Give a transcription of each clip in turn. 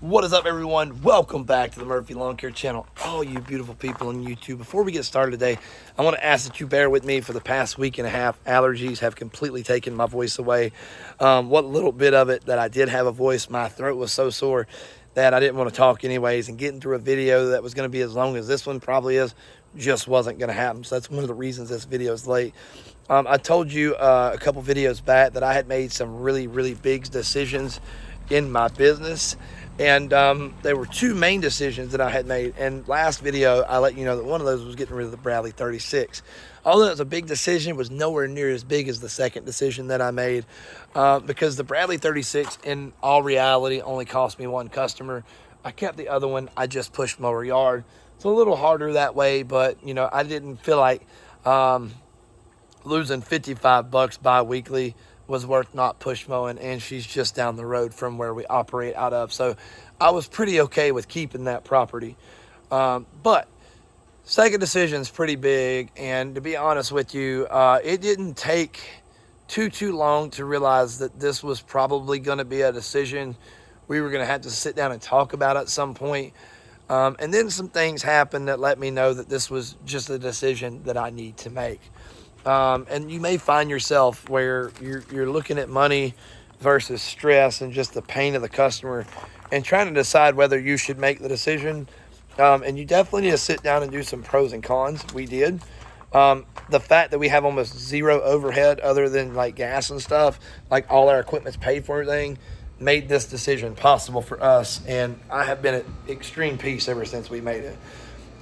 What is up, everyone? Welcome back to the Murphy Lawn Care channel. All you beautiful people on YouTube. Before we get started today, I want to ask that you bear with me for the past week and a half. Allergies have completely taken my voice away. What little bit of it that I did have a voice, my throat was so sore that I didn't want to talk anyways. And getting through a video that was going to be as long as this one probably is just wasn't going to happen. So that's one of the reasons this video is late. I told you a couple videos back that I had made some really big decisions in my business. And there were two main decisions that I had made. And last video, I let you know that one of those was getting rid of the Bradley 36. Although it was a big decision, it was nowhere near as big as the second decision that I made because the Bradley 36, in all reality, only cost me one customer. I kept the other one. I just pushed mower yard. It's a little harder that way, but, you know, I didn't feel like losing $55 bi-weekly was worth not push mowing, and she's just down the road from where we operate out of. So I was pretty okay with keeping that property. But second decision is pretty big, and to be honest with you, it didn't take too long to realize that this was probably going to be a decision we were going to have to sit down and talk about at some point. And then some things happened that let me know that this was just a decision that I need to make. And you may find yourself where you're looking at money versus stress and just the pain of the customer and trying to decide whether you should make the decision. And you definitely need to sit down and do some pros and cons. We did. The fact that we have almost zero overhead other than like gas and stuff, like all our equipment's paid for, everything, made this decision possible for us. And I have been at extreme peace ever since we made it.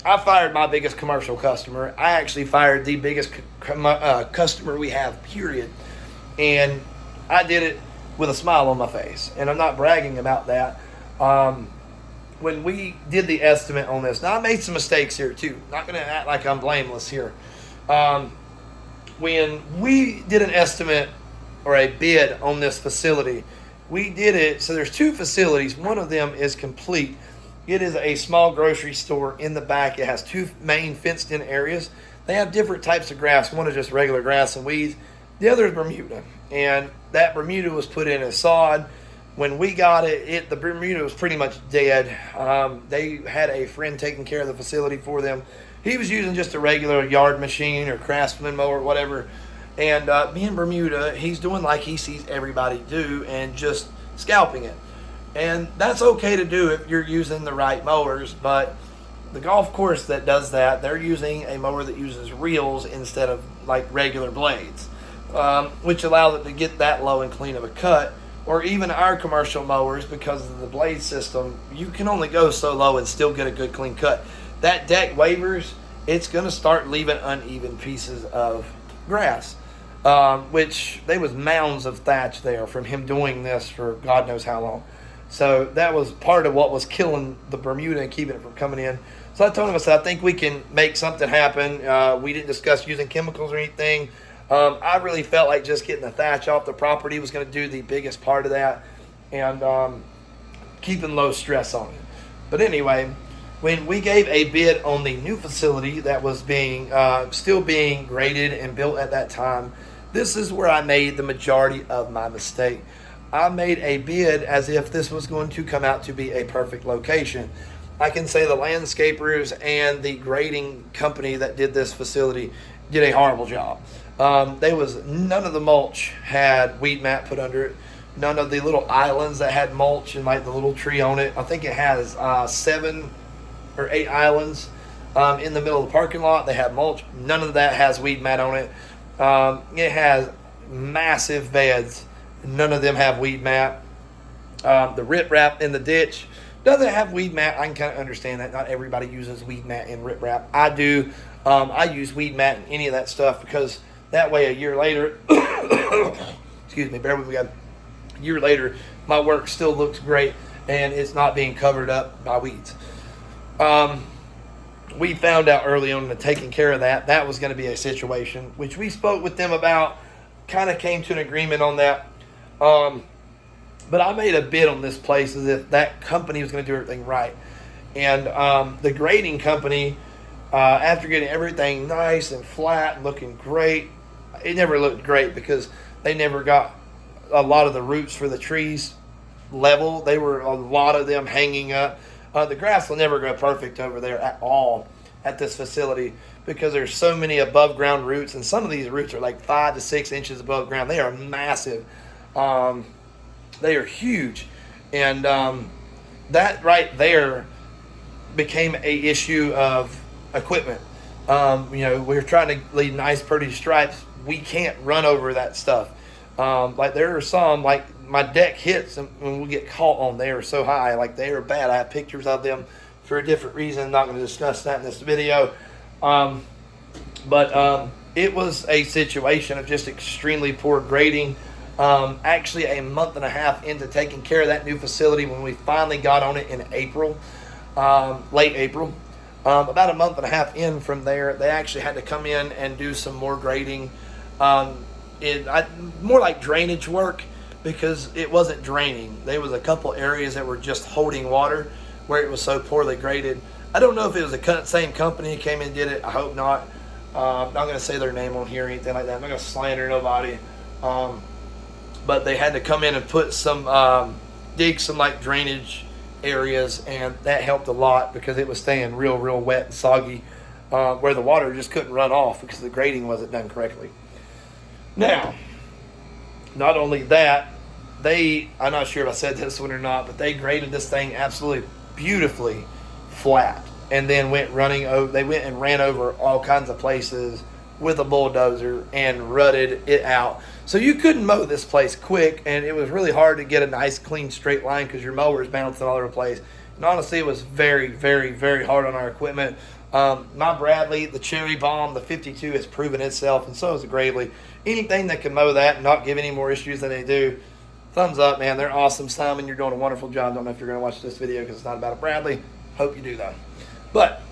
I fired my biggest commercial customer. I actually fired the biggest customer we have, period. And I did it with a smile on my face. And I'm not bragging about that. When we did the estimate on this, now I made some mistakes here too. Not going to act like I'm blameless here. When we did an estimate or a bid on this facility, we did it. So there's two facilities. One of them is complete. It is a small grocery store in the back. It has two main fenced-in areas. They have different types of grass. One is just regular grass and weeds. The other is Bermuda. And that Bermuda was put in as sod. When we got it, the Bermuda was pretty much dead. They had a friend taking care of the facility for them. He was using just a regular yard machine or Craftsman mower or whatever. And being Bermuda, he's doing like he sees everybody do and just scalping it. And that's okay to do if you're using the right mowers, but the golf course that does that, they're using a mower that uses reels instead of like regular blades, which allows it to get that low and clean of a cut. Or even our commercial mowers, because of the blade system, you can only go so low and still get a good clean cut. That deck wavers, it's going to start leaving uneven pieces of grass, which there was mounds of thatch there from him doing this for God knows how long. So that was part of what was killing the Bermuda and keeping it from coming in. So I told him, I said, I think we can make something happen. We didn't discuss using chemicals or anything. I really felt like just getting the thatch off the property was going to do the biggest part of that, and keeping low stress on it. But anyway, when we gave a bid on the new facility that was being still being graded and built at that time, this is where I made the majority of my mistake. I made a bid as if this was going to come out to be a perfect location. I can say the landscapers and the grading company that did this facility did a horrible job. None of the mulch had weed mat put under it. None of the little islands that had mulch and like the little tree on it. I think it has 7 or 8 islands in the middle of the parking lot. They have mulch. None of that has weed mat on it. It has massive beds. None of them have weed mat. The riprap in the ditch doesn't have weed mat. I can kind of understand that. Not everybody uses weed mat and riprap. I do. I use weed mat and any of that stuff because that way a year later, excuse me, bear with me, a year later, my work still looks great and it's not being covered up by weeds. We found out early on that taking care of that was going to be a situation, which we spoke with them about, kind of came to an agreement on that. But I made a bid on this place as if that company was going to do everything right. And the grading company, after getting everything nice and flat and looking great, it never looked great because they never got a lot of the roots for the trees level. They were a lot of them hanging up. The grass will never grow perfect over there at all at this facility because there's so many above ground roots, and some of these roots are like 5 to 6 inches above ground. They are massive. They are huge, and that right there became a issue of equipment. We're trying to lead nice, pretty stripes. We can't run over that stuff. Like there are some, like my deck hits and when we get caught on, they are so high, like they are bad. I have pictures of them for a different reason. I'm not going to discuss that in this video. But it was a situation of just extremely poor grading. Actually, a month and a half into taking care of that new facility, when we finally got on it in April, late April, about a month and a half in from there, they actually had to come in and do some more grading. More like drainage work, because it wasn't draining. There was a couple areas that were just holding water where it was so poorly graded. I don't know if it was the same company that came in and did it. I hope not. I'm not going to say their name on here or anything like that. I'm not going to slander nobody. But they had to come in and put some, dig some like drainage areas, and that helped a lot because it was staying real wet and soggy, where the water just couldn't run off because the grading wasn't done correctly. Now, not only that, I'm not sure if I said this one or not, but they graded this thing absolutely beautifully flat, and then they went and ran over all kinds of places with a bulldozer and rutted it out. So you couldn't mow this place quick, and it was really hard to get a nice, clean, straight line because your mower is bouncing all over the place. And honestly, it was very, very, very hard on our equipment. My Bradley, the Cherry Bomb, the 52 has proven itself, and so has the Gravely. Anything that can mow that and not give any more issues than they do, thumbs up, man. They're awesome. Simon, you're doing a wonderful job. Don't know if you're going to watch this video because it's not about a Bradley. Hope you do, though. But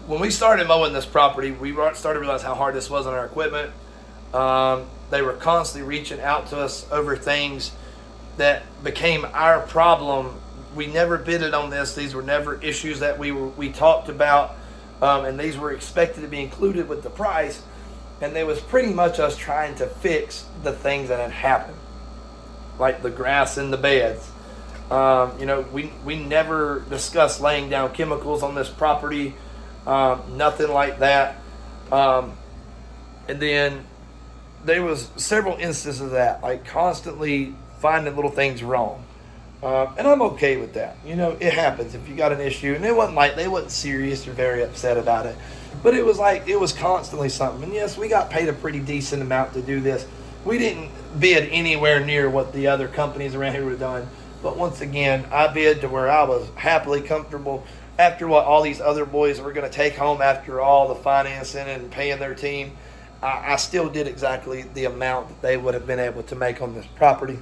when we started mowing this property, we started to realize how hard this was on our equipment. They were constantly reaching out to us over things that became our problem. We never bidded on this. These were never issues that we talked about, and these were expected to be included with the price. And there was pretty much us trying to fix the things that had happened, like the grass in the beds. We never discussed laying down chemicals on this property, nothing like that. And then there was several instances of that, like constantly finding little things wrong. And I'm okay with that. It happens if you got an issue. And it wasn't like they wasn't serious or very upset about it. But it was like it was constantly something. And yes, we got paid a pretty decent amount to do this. We didn't bid anywhere near what the other companies around here would have done. But once again, I bid to where I was happily comfortable after what all these other boys were going to take home after all the financing and paying their team. I still did exactly the amount that they would have been able to make on this property.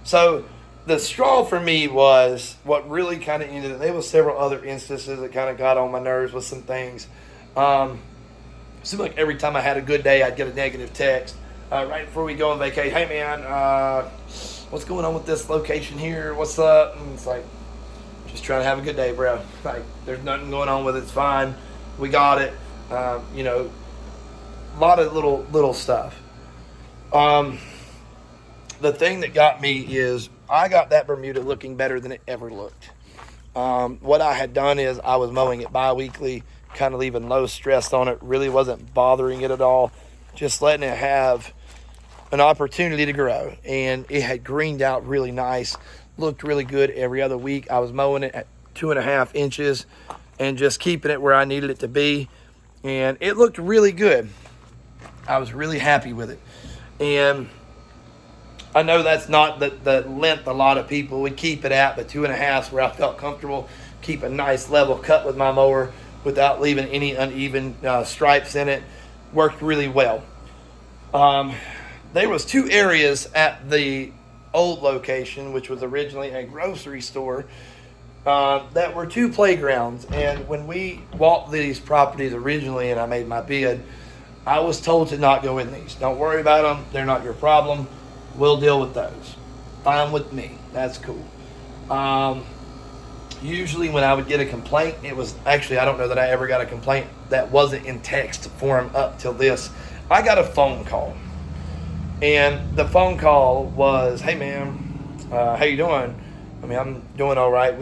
So the straw for me was what really kind of ended it. There was several other instances that kind of got on my nerves with some things. It seemed like every time I had a good day, I'd get a negative text. Right before we go on vacation, hey man, what's going on with this location here? What's up? And it's like, just trying to have a good day, bro. Like, there's nothing going on with it. It's fine. We got it. A lot of little stuff. The thing that got me is I got that Bermuda looking better than it ever looked. What I had done is I was mowing it bi-weekly, kind of leaving low stress on it. Really wasn't bothering it at all. Just letting it have an opportunity to grow. And it had greened out really nice. Looked really good every other week. I was mowing it at 2.5 inches and just keeping it where I needed it to be. And it looked really good. I was really happy with it. And I know that's not the length a lot of people would keep it at, but 2.5 is where I felt comfortable. Keep a nice level cut with my mower without leaving any uneven stripes in it. Worked really well. There was 2 areas at the old location, which was originally a grocery store, that were 2 playgrounds. And when we walked these properties originally and I made my bid, I was told to not go in these. Don't worry about them. They're not your problem. We'll deal with those. Fine with me. That's cool. Usually when I would get a complaint, it was actually, I don't know that I ever got a complaint that wasn't in text form up till this. I got a phone call. And the phone call was, "Hey, ma'am, how you doing?" I mean, I'm doing all right.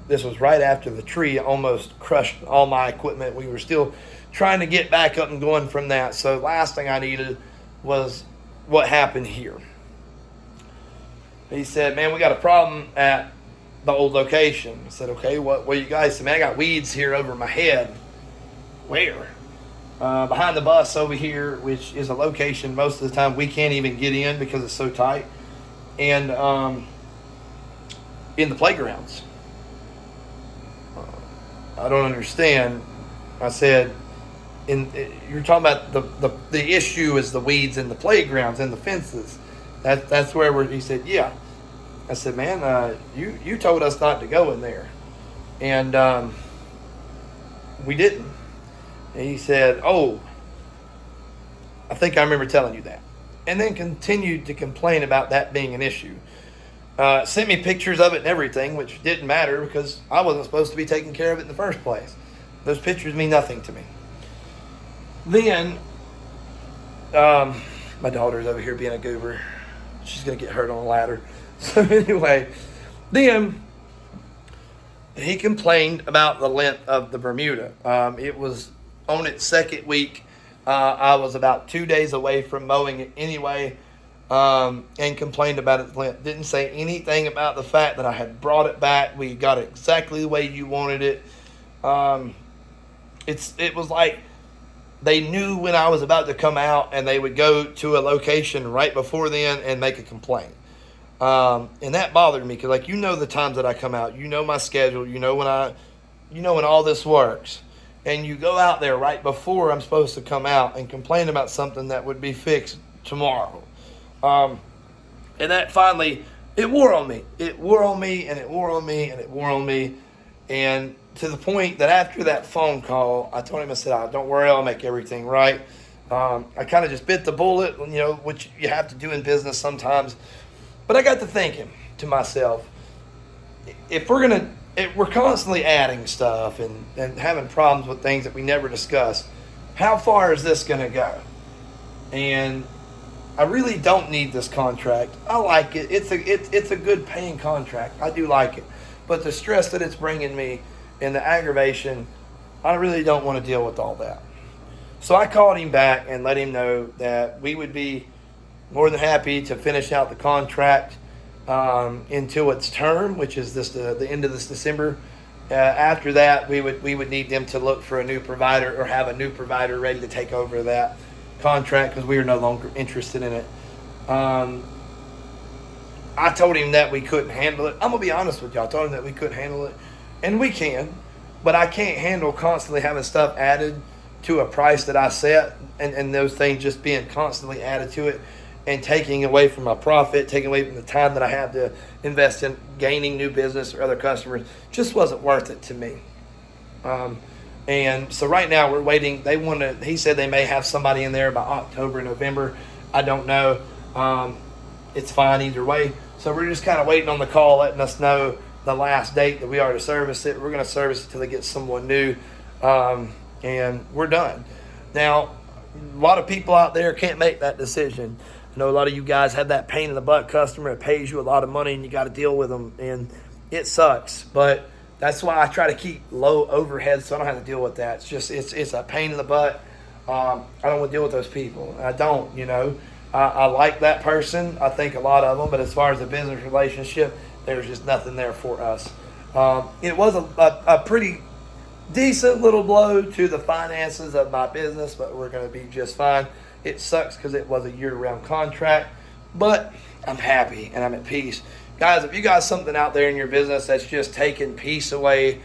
This was right after the tree almost crushed all my equipment. We were still trying to get back up and going from that. So last thing I needed was what happened here. He said, "Man, we got a problem at the old location." I said, "Okay, what you guys?" Said, "Man, I got weeds here over my head." "Where?" Behind the bus over here, which is a location most of the time we can't even get in because it's so tight. And in the playgrounds. I don't understand. I said, you're talking about the issue is the weeds in the playgrounds and the fences. That's where he said, "Yeah." I said, "Man, you told us not to go in there." And we didn't. And he said, "Oh, I think I remember telling you that." And then continued to complain about that being an issue. Sent me pictures of it and everything, which didn't matter because I wasn't supposed to be taking care of it in the first place. Those pictures mean nothing to me. Then, my daughter's over here being a goober. She's going to get hurt on a ladder. So anyway, then he complained about the length of the Bermuda. It was on its second week. I was about 2 days away from mowing it anyway, and complained about its length. Didn't say anything about the fact that I had brought it back. We got it exactly the way you wanted it. It was like they knew when I was about to come out, and they would go to a location right before then and make a complaint. And that bothered me because, the times that I come out, my schedule, when all this works. And you go out there right before I'm supposed to come out and complain about something that would be fixed tomorrow. And that finally, it wore on me. It wore on me, and it wore on me, and it wore on me. And to the point that after that phone call, I told him, I said, "Don't worry, I'll make everything right." I kind of just bit the bullet, which you have to do in business sometimes. But I got to thinking to myself, if we're constantly adding stuff and having problems with things that we never discussed, how far is this going to go? And I really don't need this contract. I like it. It's a good paying contract. I do like it. But the stress that it's bringing me and the aggravation, I really don't want to deal with all that. So I called him back and let him know that we would be more than happy to finish out the contract until its term, which is the end of this December. After that, we would need them to look for a new provider or have a new provider ready to take over that contract because we are no longer interested in it. I told him that we couldn't handle it. I'm going to be honest with you. I told him that we couldn't handle it. And we can, but I can't handle constantly having stuff added to a price that I set and those things just being constantly added to it and taking away from my profit, taking away from the time that I have to invest in gaining new business or other customers. Just wasn't worth it to me. And so right now we're waiting. He said they may have somebody in there by October, November. I don't know. It's fine either way. So we're just kind of waiting on the call, letting us know the last date that we are to service it. We're going to service it until they get someone new. And we're done. Now, a lot of people out there can't make that decision. I know a lot of you guys have that pain in the butt customer that pays you a lot of money and you got to deal with them, and it sucks. But that's why I try to keep low overhead so I don't have to deal with that. It's a pain in the butt. I don't want to deal with those people. I don't, I like that person. I think a lot of them, but as far as the business relationship, there's just nothing there for us. It was a pretty decent little blow to the finances of my business, but we're going to be just fine. It sucks because it was a year-round contract, but I'm happy and I'm at peace. Guys, if you got something out there in your business that's just taking peace away,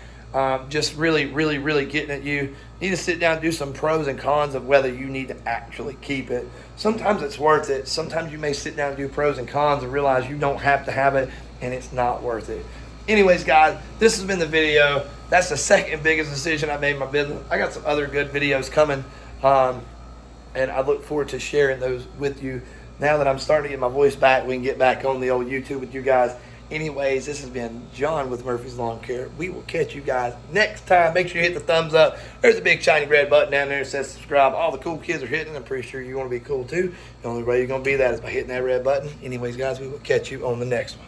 just really, really, really getting at you, need to sit down and do some pros and cons of whether you need to actually keep it. Sometimes it's worth it. Sometimes you may sit down and do pros and cons and realize you don't have to have it, and it's not worth it. Anyways, guys, this has been the video. That's the second biggest decision I made in my business. I got some other good videos coming, and I look forward to sharing those with you. Now that I'm starting to get my voice back, we can get back on the old YouTube with you guys. Anyways, this has been John with Murphy's Lawn Care. We will catch you guys next time. Make sure you hit the thumbs up. There's a big shiny red button down there that says subscribe. All the cool kids are hitting it. I'm pretty sure you want to be cool too. The only way you're going to be that is by hitting that red button. Anyways, guys, we will catch you on the next one.